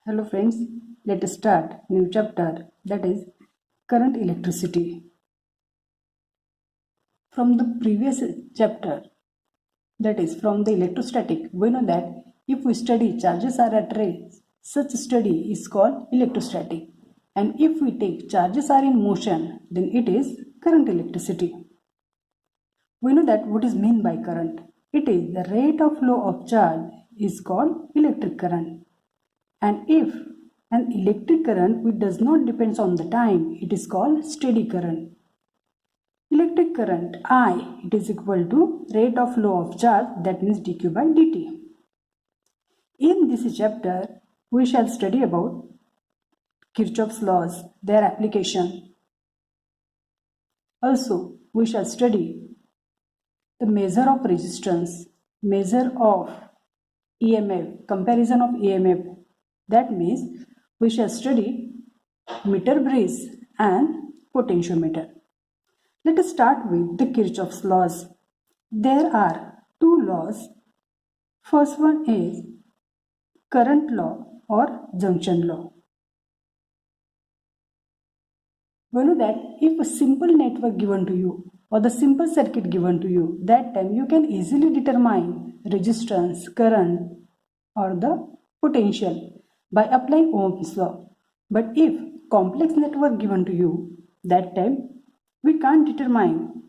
Hello friends, let us start new chapter, that is current electricity. From the previous chapter, that is from the electrostatic, we know that if we study charges are at rest, such study is called electrostatic. And if we take charges are in motion, then it is current electricity. We know that what is meant by current. It is the rate of flow of charge is called electric current. And if an electric current which does not depend on the time, it is called steady current. Electric current I, it is equal to rate of flow of charge, that means dq by dt. In this chapter, we shall study about Kirchhoff's laws, their application. Also, we shall study the measure of resistance, measure of EMF, comparison of EMF. That means we shall study meter bridge and potentiometer. Let us start with the Kirchhoff's laws. There are two laws. First one is current law or junction law. We know that if a simple network given to you or the simple circuit given to you, that time you can easily determine resistance, current or the potential by applying Ohm's law. But if complex network given to you, that time we can't determine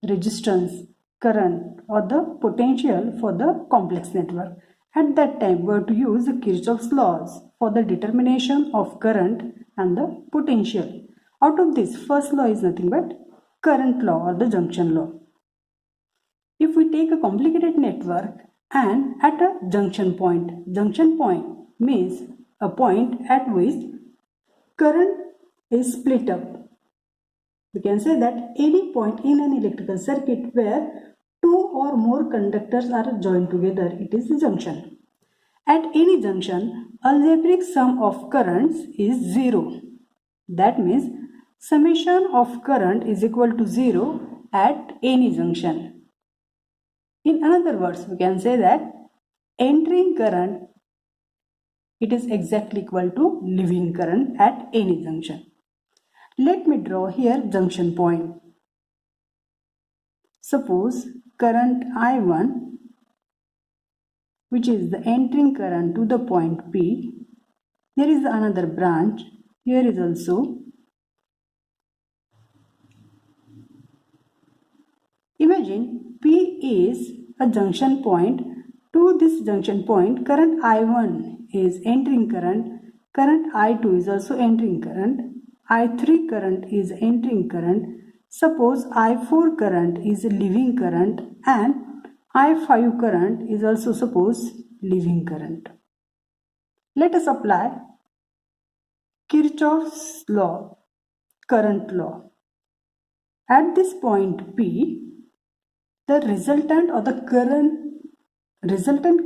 resistance, current or the potential for the complex network. At that time we have to use the Kirchhoff's laws for the determination of current and the potential. Out of this, first law is nothing but current law or the junction law. If we take a complicated network and at a junction point means a point at which current is split up. We can say that any point in an electrical circuit where two or more conductors are joined together, it is a junction. At any junction, algebraic sum of currents is 0. That means summation of current is equal to 0 at any junction. In other words, we can say that entering current, it is exactly equal to leaving current at any junction. Let me draw here junction point. Suppose current I1, which is the entering current to the point P. Here is another branch. Here is also. Imagine P is a junction point. To this junction point, current I1 is entering current. Current I2 is also entering current. I3 current is entering current. Suppose I4 current is leaving current and I5 current is also suppose leaving current. Let us apply Kirchhoff's law, current law. At this point P, the resultant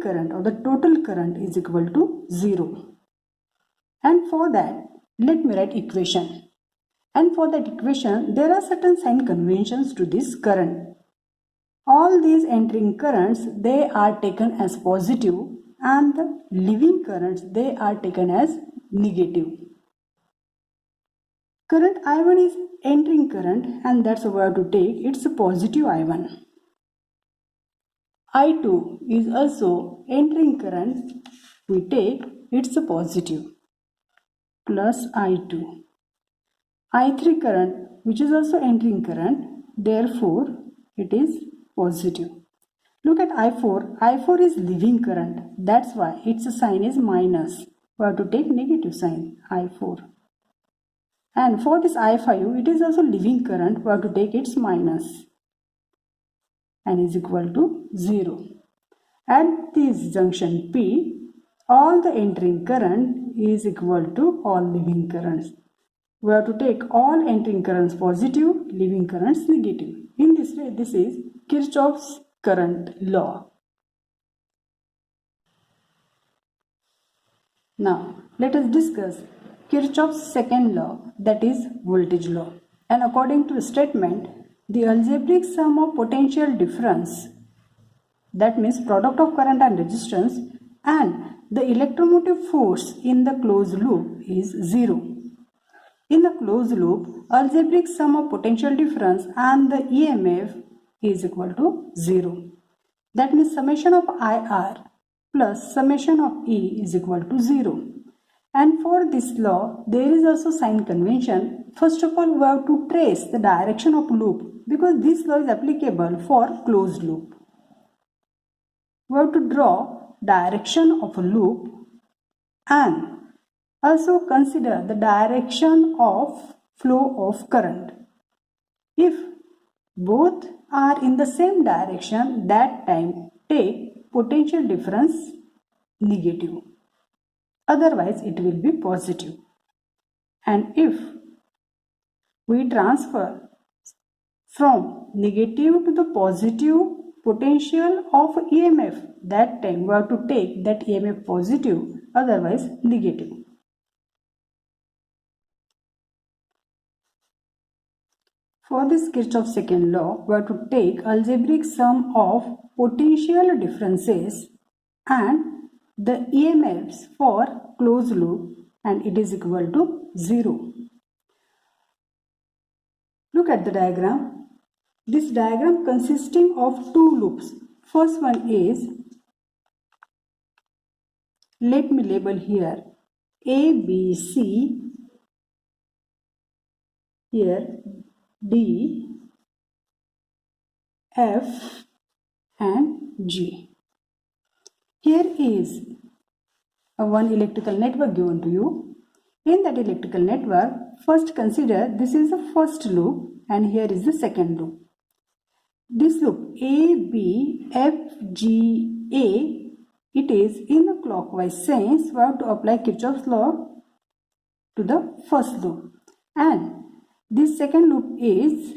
current or the total current is equal to 0. And for that, let me write equation. And for that equation, there are certain sign conventions to this current. All these entering currents, they are taken as positive and the leaving currents, they are taken as negative. Current I1 is entering current and that's why we have to take it's a positive I1. I2 is also entering current, we take it's a positive plus I2. I3 current, which is also entering current, therefore it is positive. Look at I4. I4 is leaving current, that's why its sign is minus. We have to take negative sign, I4. And for this I5, it is also leaving current, we have to take its minus and is equal to 0. At this junction P, all the entering current is equal to all leaving currents. We have to take all entering currents positive, leaving currents negative. In this way, this is Kirchhoff's current law. Now, let us discuss Kirchhoff's second law, that is voltage law. And according to the statement, the algebraic sum of potential difference, that means product of current and resistance, and the electromotive force in the closed loop is 0. In the closed loop, algebraic sum of potential difference and the EMF is equal to 0. That means summation of IR plus summation of E is equal to 0. And for this law, there is also sign convention. First of all, we have to trace the direction of loop because this law is applicable for closed loop. We have to draw direction of a loop and also consider the direction of flow of current. If both are in the same direction, that time take potential difference negative. Otherwise, it will be positive. And if we transfer from negative to the positive potential of EMF, that time we have to take that EMF positive, otherwise negative. For this Kirchhoff's second law, we have to take algebraic sum of potential differences and the EMFs for closed loop, and it is equal to 0. Look at the diagram. This diagram consisting of two loops. First one is, let me label here A, B, C, here D, F and G. Here is one electrical network given to you. In that electrical network, first consider this is the first loop and here is the second loop. This loop A, B, F, G, A, it is in a clockwise sense. We have to apply Kirchhoff's law to the first loop. And this second loop is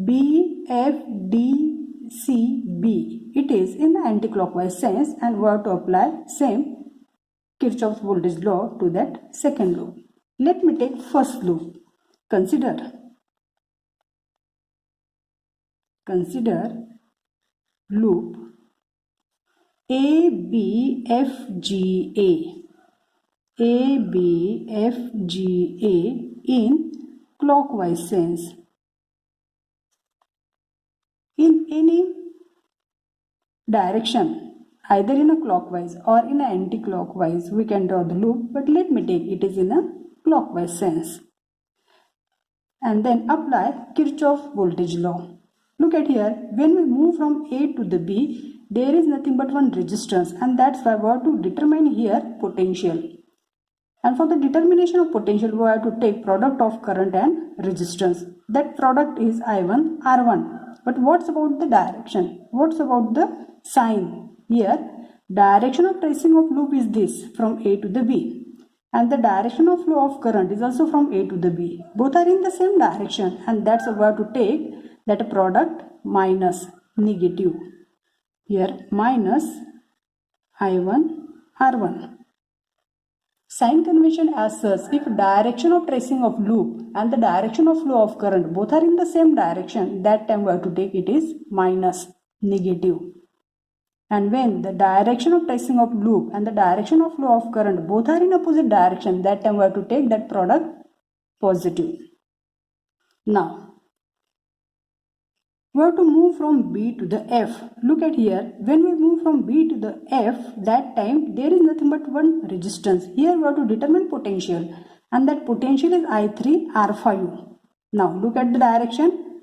B, F, D, C, B. It is in the anti-clockwise sense and we have to apply same Kirchhoff's voltage law to that second loop. Let me take first loop. Consider loop A, B, F, G, A. A, B, F, G, A in clockwise sense. In any direction, either in a clockwise or in an anti-clockwise, we can draw the loop, but let me take it is in a clockwise sense. And then apply Kirchhoff's voltage law. Look at here, when we move from A to the B, there is nothing but one resistance, and that's why we have to determine here potential. And for the determination of potential, we have to take product of current and resistance. That product is I1, R1. But what's about the direction? What's about the sign? Here, direction of tracing of loop is this, from A to the B. And the direction of flow of current is also from A to the B. Both are in the same direction, and that's why we have to take that product minus negative. Here, minus I1, R1. Sign convention as such, if direction of tracing of loop and the direction of flow of current both are in the same direction, that time we have to take it is minus negative. And when the direction of tracing of loop and the direction of flow of current both are in opposite direction, that time we have to take that product positive. Now, we have to move from B to the F. Look at here, when we move from B to the F, that time there is nothing but one resistance. Here we have to determine potential, and that potential is I3 R5. Now look at the direction.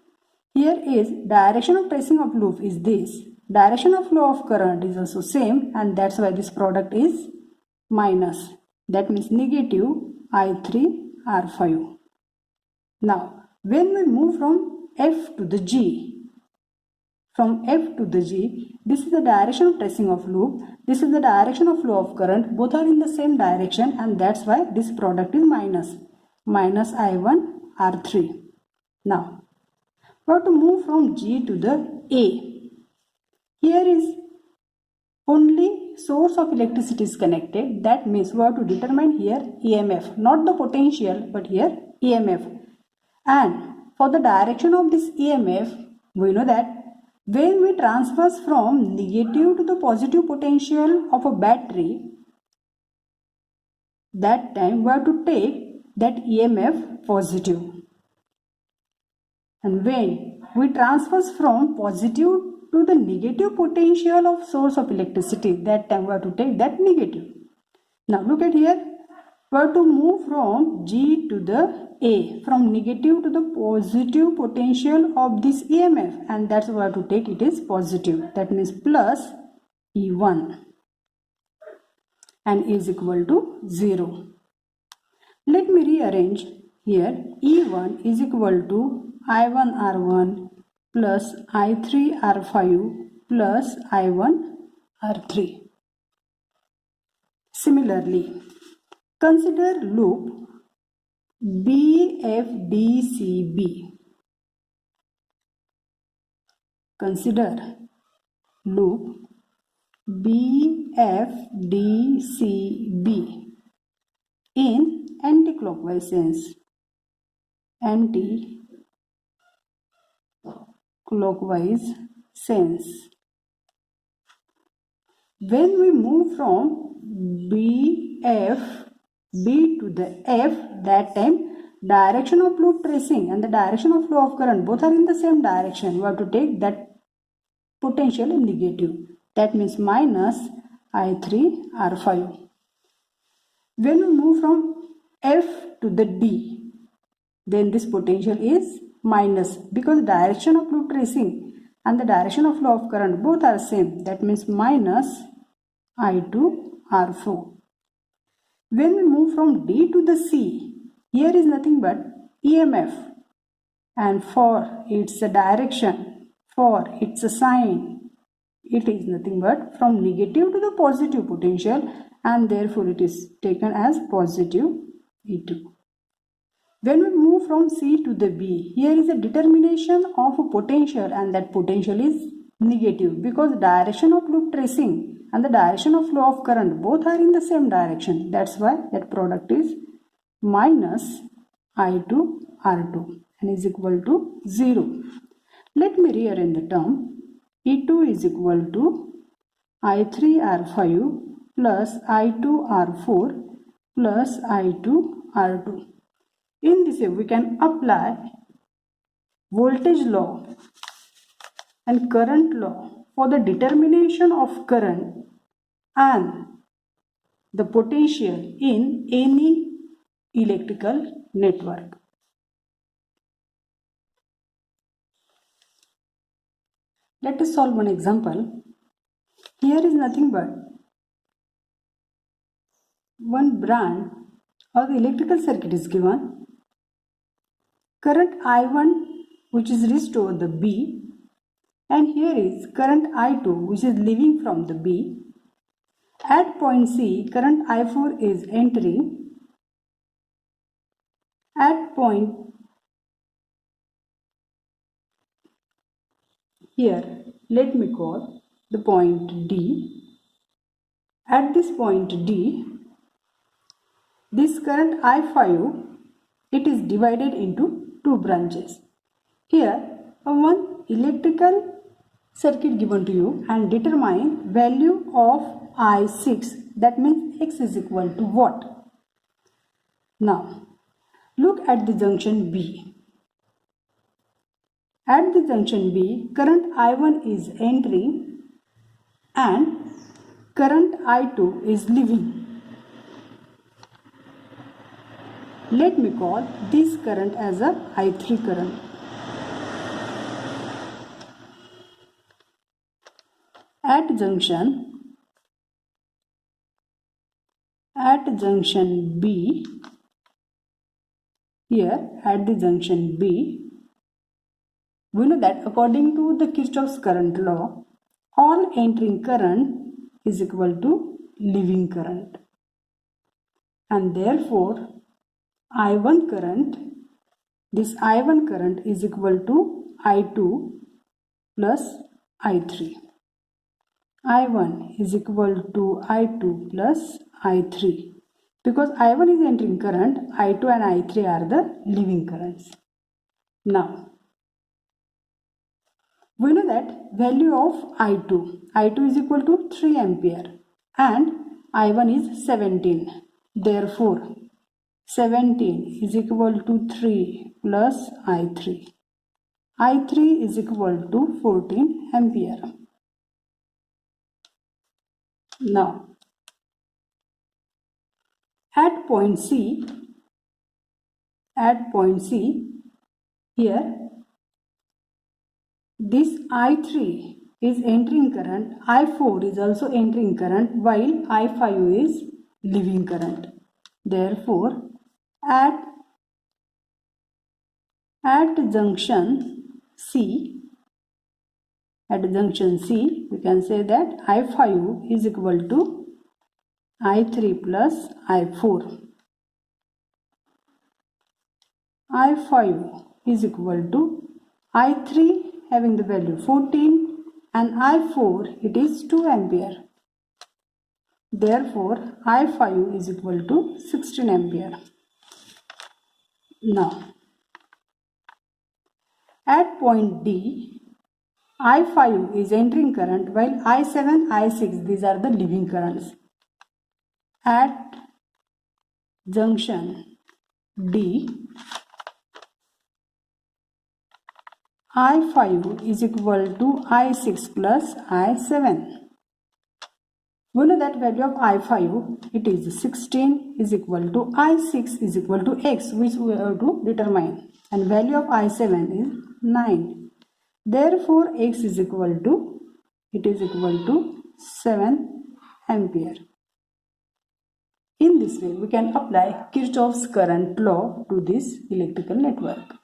Here is direction of tracing of loop is this. Direction of flow of current is also same, and that's why this product is minus. That means negative I3 R5. Now when we move from F to the G, from F to the G, this is the direction of tracing of loop, this is the direction of flow of current, both are in the same direction, and that's why this product is minus I1 R3. Now, we have to move from G to the A. Here is only source of electricity is connected, that means we have to determine here EMF, not the potential but here EMF. And for the direction of this EMF, we know that When we transfer from negative to the positive potential of a battery, that time we have to take that EMF positive. And when we transfer from positive to the negative potential of source of electricity, that time we have to take that negative. Now look at here, we have to move from G to the A, from negative to the positive potential of this EMF, and that's why we have to take it is positive. That means plus E1 and is equal to 0. Let me rearrange here. E1 is equal to I1 R1 plus I3 R5 plus I1 R3. Similarly, consider loop BFDCB. Consider loop BFDCB in anti-clockwise sense. Anti-clockwise sense. When we move from B to the F, that time direction of loop tracing and the direction of flow of current both are in the same direction. We have to take that potential in negative. That means minus I3 R5. When we move from F to the D, then this potential is minus, because direction of loop tracing and the direction of flow of current both are same. That means minus I2 R4. When we move from D to the C, here is nothing but EMF, and for its direction, for its sign, it is nothing but from negative to the positive potential, and therefore it is taken as positive E2. When we move from C to the B, here is a determination of a potential, and that potential is negative, because direction of loop tracing and the direction of flow of current both are in the same direction. That's why that product is minus I2 R2 and is equal to 0. Let me rearrange the term. E2 is equal to I3 R5 plus I2 R4 plus I2 R2. In this way, we can apply voltage law and current law for the determination of current and the potential in any electrical network. Let us solve one example. Here is nothing but one brand or the electrical circuit is given. Current I1 which is reached over the B, and here is current I2 which is leaving from the B. At point C, current I4 is entering. At point here, let me call the point D. At this point D, this current I5, it is divided into two branches. Here, one electrical circuit given to you and determine value of I6, that means X is equal to what? Now, look at the junction B. At the junction B, current I1 is entering and current I2 is leaving. Let me call this current as a I3 current. At junction B, here at the junction B, we know that according to the Kirchhoff's current law, all entering current is equal to leaving current, and therefore I1 current, this I1 current is equal to I2 plus I3. I1 is equal to I2 plus I3. Because I1 is entering current, I2 and I3 are the leaving currents. Now, We know that value of I2 is equal to 3 ampere and I1 is 17. Therefore, 17 is equal to 3 plus I3. I3 is equal to 14 ampere. Now, at point C, here this I3 is entering current, I4 is also entering current, while I5 is leaving current. Therefore, at junction C, we can say that I5 is equal to I3 plus I4. I5 is equal to I3 having the value 14 and I4 it is 2 ampere. Therefore, I5 is equal to 16 ampere. Now, at point D, I5 is entering current while I7, I6 these are the leaving currents. At junction D, I5 is equal to I6 plus I7. We know that value of I5 it is 16 is equal to I6 is equal to X, which we have to determine, and value of I7 is 9. Therefore, X is equal to 7 ampere. In this way, we can apply Kirchhoff's current law to this electrical network.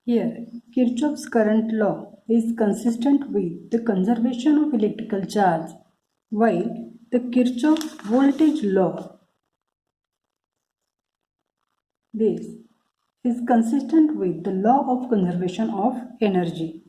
Here, Kirchhoff's current law is consistent with the conservation of electrical charge, while the Kirchhoff's voltage law this is consistent with the law of conservation of energy.